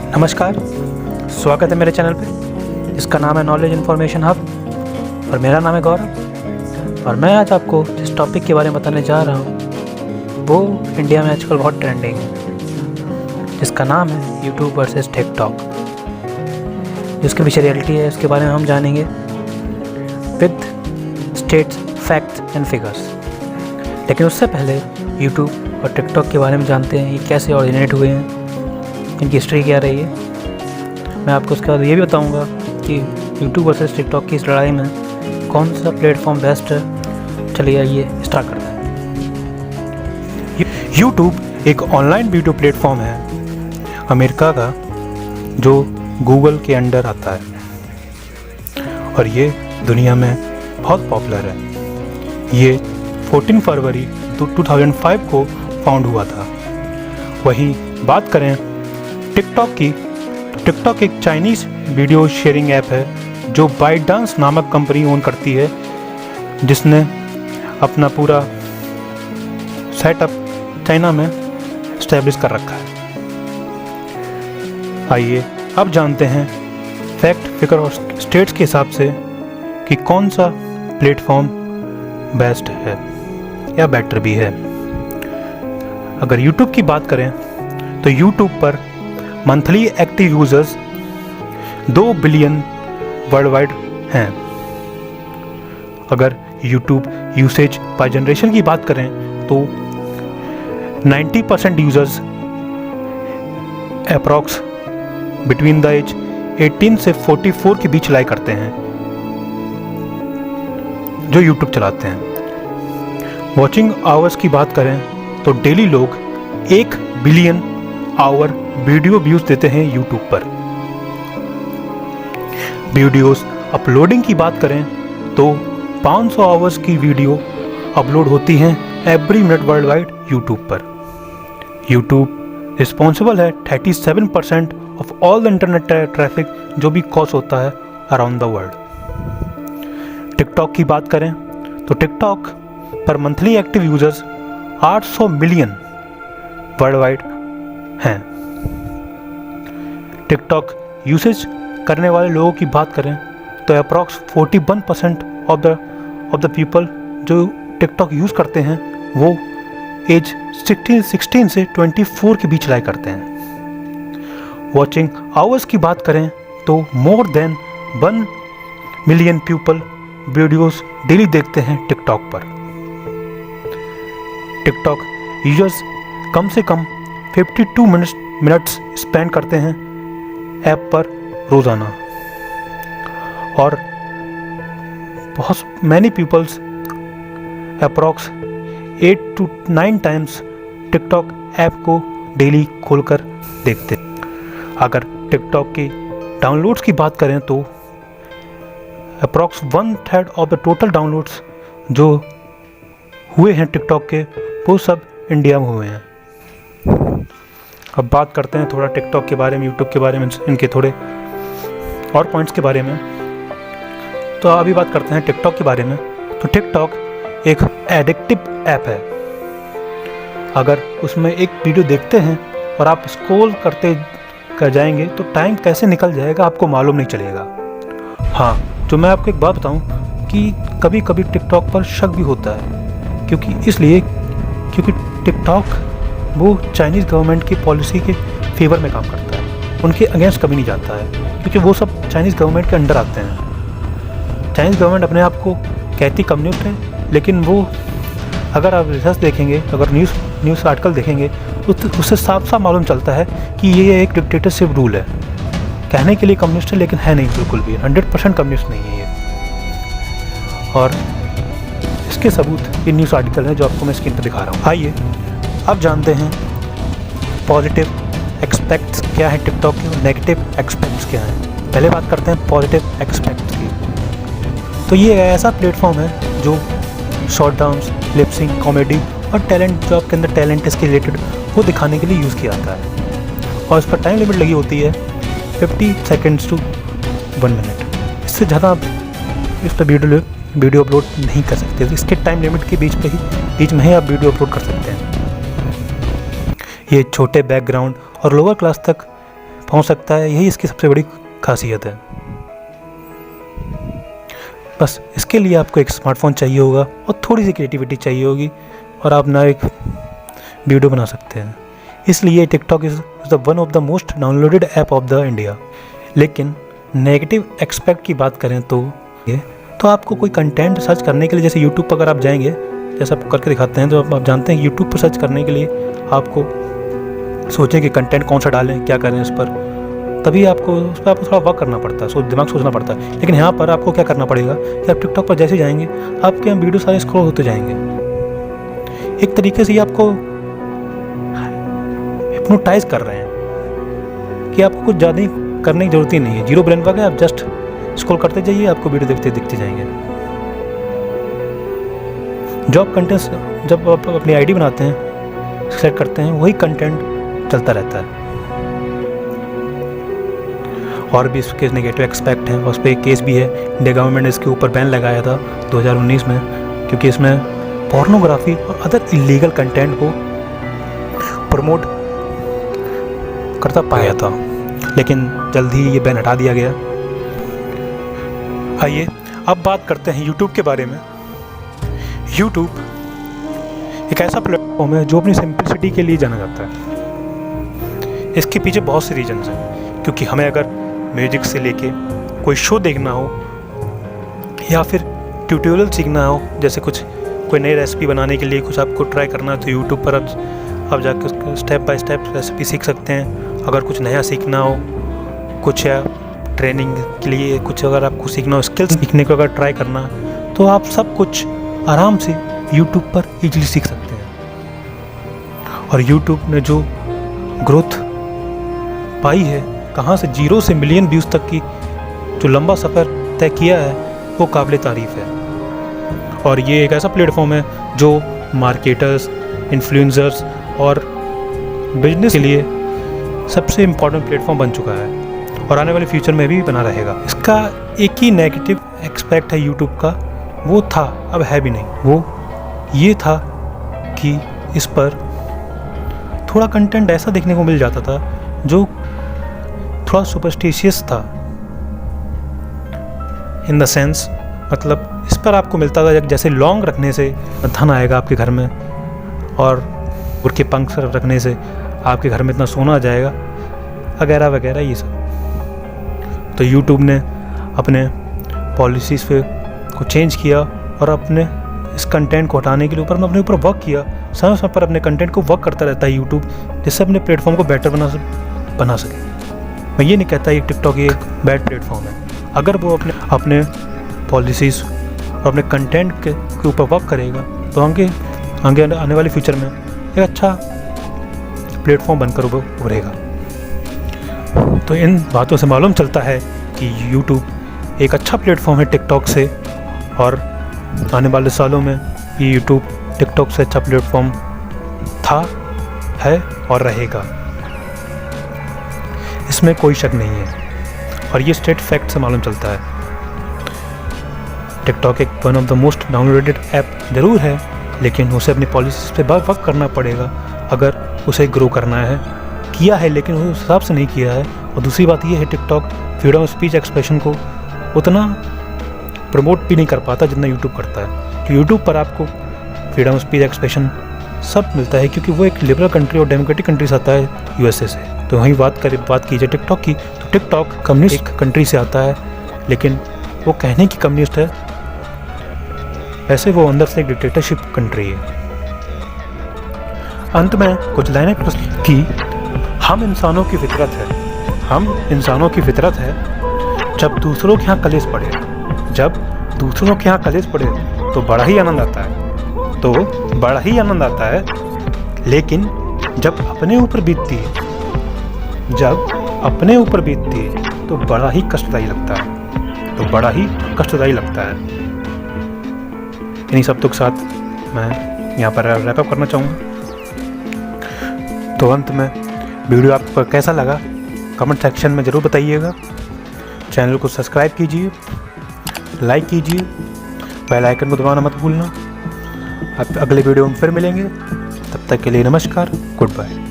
नमस्कार, स्वागत है मेरे चैनल पे जिसका नाम है नॉलेज इन्फॉर्मेशन हब और मेरा नाम है गौरव। और मैं आज आपको जिस टॉपिक के बारे में बताने जा रहा हूँ वो इंडिया में आजकल बहुत ट्रेंडिंग है, जिसका नाम है यूट्यूब वर्सेस टिकटॉक। जिसके पीछे रियलिटी है उसके बारे में हम जानेंगे with states, facts and figures. लेकिन उससे पहले यूट्यूब और टिकटॉक के बारे में जानते हैं, ये कैसे ऑरिजिनेट हुए हैं, इनकी हिस्ट्री क्या रही है। मैं आपको उसके बाद ये भी बताऊंगा कि यूट्यूब वर्सेस टिकटॉक की इस लड़ाई में कौन सा प्लेटफॉर्म बेस्ट है। चलिए आइए स्टार्ट करते हैं। यूट्यूब एक ऑनलाइन वीडियो प्लेटफॉर्म है अमेरिका का जो गूगल के अंडर आता है और ये दुनिया में बहुत पॉपुलर है। ये 14 फरवरी 2005 को फाउंड हुआ था। वहीं बात करें टिकटॉक की, टिकटॉक एक चाइनीज़ वीडियो शेयरिंग ऐप है जो बाइटडांस नामक कंपनी ओन करती है, जिसने अपना पूरा सेटअप चाइना में इस्टेब्लिश कर रखा है। आइए अब जानते हैं फैक्ट, फिगर और स्टेट्स के हिसाब से कि कौन सा प्लेटफॉर्म बेस्ट है या बेटर भी है। अगर यूट्यूब की बात करें तो यूट्यूब पर monthly active users 2 billion world wide हैं। अगर यूट्यूब यूसेज बाय जनरेशन की बात करें तो 90% users approx between the age 18 से 44 के बीच लाइक करते हैं जो यूट्यूब चलाते हैं। वॉचिंग आवर्स की बात करें तो डेली लोग 1 बिलियन आवर वीडियो व्यूज देते हैं यूट्यूब पर। वीडियोस अपलोडिंग की बात करें तो 500 आवर्स की वीडियो अपलोड होती हैं every minute world wide YouTube पर। यूट्यूब रिस्पॉन्सिबल है 37% of all the internet traffic जो भी कॉज होता है अराउंड द वर्ल्ड। टिकटॉक की बात करें तो टिकटॉक पर monthly active users 800 million world wide हैं। टिकटॉक यूसेज करने वाले लोगों की बात करें तो अप्रॉक्स 41% ऑफ द पीपल जो टिकटॉक यूज़ करते हैं वो एज 16 से 24 के बीच लाइक करते हैं। वॉचिंग आवर्स की बात करें तो more than 1 million people videos daily देखते हैं टिकटॉक पर। टिकटॉक यूजर्स कम से कम 52 मिनट्स स्पेंड करते हैं ऐप पर रोज़ाना और बहुत many peoples approx 8 to 9 times TikTok app को डेली खोलकर देखते हैं। अगर टिकटॉक की डाउनलोड्स की बात करें तो approx 1/3 of the total downloads जो हुए हैं टिकटॉक के वो सब इंडिया में हुए हैं। अब बात करते हैं थोड़ा टिकटॉक के बारे में, यूट्यूब के बारे में, इनके थोड़े और पॉइंट्स के बारे में। तो अभी बात करते हैं टिकटॉक के बारे में। तो टिकटॉक एक एडिक्टिव ऐप है। अगर उसमें एक वीडियो देखते हैं और आप स्क्रॉल करते कर जाएंगे तो टाइम कैसे निकल जाएगा आपको मालूम नहीं चलेगा। हाँ, तो मैं आपको एक बात बताऊं कि कभी कभी टिकटॉक पर शक भी होता है, क्योंकि टिकटॉक वो चाइनीज़ गवर्नमेंट की पॉलिसी के फेवर में काम करता है, उनके अगेंस्ट कभी नहीं जाता है, क्योंकि वो सब चाइनीज़ गवर्नमेंट के अंडर आते हैं। चाइनीज़ गवर्नमेंट अपने आप को कहती कम्युनिस्ट है, लेकिन वो अगर आप रिसर्च देखेंगे, अगर न्यूज़ आर्टिकल देखेंगे तो उससे साफ साफ मालूम चलता है कि ये एक डिक्टेटरशिप रूल है। कहने के लिए कम्युनिस्ट है लेकिन है नहीं, बिल्कुल भी 100% कम्युनिस्ट नहीं है ये। और इसके सबूत ये न्यूज़ आर्टिकल है जो आपको मैं स्क्रीन पर दिखा रहा हूँ। आइए अब जानते हैं पॉजिटिव एक्सपेक्ट्स क्या है टिकटॉक के और नेगेटिव एक्सपेक्ट्स क्या हैं। पहले बात करते हैं पॉजिटिव एक्सपेक्ट्स की। तो ये ऐसा प्लेटफॉर्म है जो शॉर्ट डाउन्स, लिपसिंग, कॉमेडी और टैलेंट, जो आपके अंदर टैलेंट इसके रिलेटेड वो दिखाने के लिए यूज़ किया जाता है। और इस पर टाइम लिमिट लगी होती है 50 सेकेंड्स टू 1 मिनट। इससे ज़्यादा आप इस पर वीडियो अपलोड नहीं कर सकते। तो इसके टाइम लिमिट के बीच में ही आप वीडियो अपलोड कर सकते हैं। ये छोटे बैकग्राउंड और लोअर क्लास तक पहुंच सकता है। यही इसकी सबसे बड़ी खासियत है। बस इसके लिए आपको एक स्मार्टफोन चाहिए होगा और थोड़ी सी क्रिएटिविटी चाहिए होगी और आप ना एक वीडियो बना सकते हैं। इसलिए TikTok is the one of the most downloaded app of the India. लेकिन नेगेटिव एक्सपेक्ट की बात करें तो आपको कोई कंटेंट सर्च करने के लिए, जैसे यूट्यूब पर अगर आप जाएंगे, जैसा आप करके दिखाते हैं, तो आप जानते हैं यूट्यूब पर सर्च करने के लिए आपको सोचें कि कंटेंट कौन सा डालें, क्या करें उस पर, तभी आपको उस पर थोड़ा वर्क करना पड़ता है, दिमाग सोचना पड़ता है। लेकिन यहाँ पर आपको क्या करना पड़ेगा कि आप टिकटॉक पर जैसे जाएंगे आपके यहाँ वीडियो सारे स्क्रॉल होते जाएंगे। एक तरीके से ये आपको हिप्नोटाइज कर रहे हैं कि आपको कुछ ज़्यादा करने की जरूरत ही नहीं है। जीरो ब्रेन वर्क है, आप जस्ट स्क्रॉल करते जाइए, आपको वीडियो दिखते जाएंगे। जॉब कंटेंट जब आप अपनी आईडी बनाते हैं, सेलेक्ट करते हैं, वही कंटेंट चलता रहता है। और भी इसके नेगेटिव एक्सपेक्ट हैं, उस पर एक केस भी है। इंडिया गवर्नमेंट ने इसके ऊपर बैन लगाया था 2019 में, क्योंकि इसमें पोर्नोग्राफी और अदर इलीगल कंटेंट को प्रमोट करता पाया था, लेकिन जल्द ही ये बैन हटा दिया गया। आइए अब बात करते हैं यूट्यूब के बारे में। यूट्यूब एक ऐसा प्लेटफॉर्म है जो अपनी सिंपलिसिटी के लिए जाना जाता है। इसके पीछे बहुत से रीजंस हैं, क्योंकि हमें अगर म्यूजिक से लेके कोई शो देखना हो या फिर ट्यूटोरियल सीखना हो, जैसे कोई नई रेसिपी बनाने के लिए कुछ आपको ट्राई करना है, तो यूट्यूब पर आप जाकर स्टेप बाय स्टेप रेसिपी सीख सकते हैं। अगर कुछ नया सीखना हो, कुछ या ट्रेनिंग के लिए कुछ अगर आपको सीखना हो, स्किल्स सीखने को अगर ट्राई करना, तो आप सब कुछ आराम से यूट्यूब पर इजीली सीख सकते हैं। और यूट्यूब ने जो ग्रोथ पाई है, कहाँ से 0 से मिलियन व्यूज़ तक की जो लंबा सफ़र तय किया है, वो काबिल तारीफ़ है। और ये एक ऐसा प्लेटफॉर्म है जो मार्केटर्स, इन्फ्लुएंसर्स और बिजनेस के लिए सबसे इम्पॉर्टेंट प्लेटफॉर्म बन चुका है और आने वाले फ्यूचर में भी बना रहेगा। इसका एक ही नेगेटिव एक्सपेक्ट है यूट्यूब का, वो था, अब है भी नहीं, वो ये था कि इस पर थोड़ा कंटेंट ऐसा देखने को मिल जाता था जो थोड़ा सुपरस्टिशियस था। इन द सेंस, मतलब इस पर आपको मिलता था जैसे लौंग रखने से धन आएगा आपके घर में, और उड़ के पंख रखने से आपके घर में इतना सोना आ जाएगा, वगैरह वगैरह ये सब। तो यूट्यूब ने अपने पॉलिसीज़ को चेंज किया और अपने इस कंटेंट को हटाने के लिए अपने ऊपर वर्क किया। समय समय पर अपने कंटेंट को वर्क करता रहता है यूट्यूब, जिससे अपने प्लेटफॉर्म को बेटर बना सके। मैं ये नहीं कहता कि टिकटॉक एक बैड प्लेटफॉर्म है। अगर वो अपने पॉलिसीज़ और अपने कंटेंट के ऊपर वर्क करेगा तो आगे आने वाले फ्यूचर में एक अच्छा प्लेटफॉर्म बनकर उभरेगा। तो इन बातों से मालूम चलता है कि यूट्यूब एक अच्छा प्लेटफॉर्म है टिकटॉक से, और आने वाले सालों में ये यूट्यूब टिकटॉक से अच्छा प्लेटफॉर्म था, है और रहेगा, इसमें कोई शक नहीं है। और ये स्ट्रेट फैक्ट से मालूम चलता है। टिकटॉक एक one of the most downloaded app ज़रूर है, लेकिन उसे अपनी पॉलिसीज़ पे वर्क करना पड़ेगा अगर उसे ग्रो करना है। किया है, लेकिन उस हिसाब से नहीं किया है। और दूसरी बात ये है, TikTok freedom of speech expression को उतना प्रमोट भी नहीं कर पाता जितना यूट्यूब करता है। तो यूट्यूब पर आपको फ्रीडम ऑफ स्पीच एक्सप्रेशन सब मिलता है, क्योंकि वो एक लिबरल कंट्री और डेमोक्रेटिक कंट्री से आता है, यूएसए से। तो वहीं बात की जाए टिकटॉक की, तो टिकटॉक कम्युनिस्ट कंट्री से आता है, लेकिन वो कहने की कम्युनिस्ट है, वैसे वो अंदर से एक डिक्टेटरशिप कंट्री है। अंत में कुछ लाइनें कि हम इंसानों की फितरत है, जब दूसरों के यहाँ कलेश पड़े तो बड़ा ही आनंद आता है, लेकिन जब अपने ऊपर बीतती है तो बड़ा ही कष्टदायी लगता है। इन्हीं शब्दों के साथ मैं यहाँ पर रैपअप करना चाहूँगा। तो अंत में वीडियो आपको कैसा लगा कमेंट सेक्शन में ज़रूर बताइएगा। चैनल को सब्सक्राइब कीजिए, लाइक कीजिए, बेल आइकन को दबाना मत भूलना। अब अगले वीडियो में फिर मिलेंगे, तब तक के लिए नमस्कार, गुड बाय।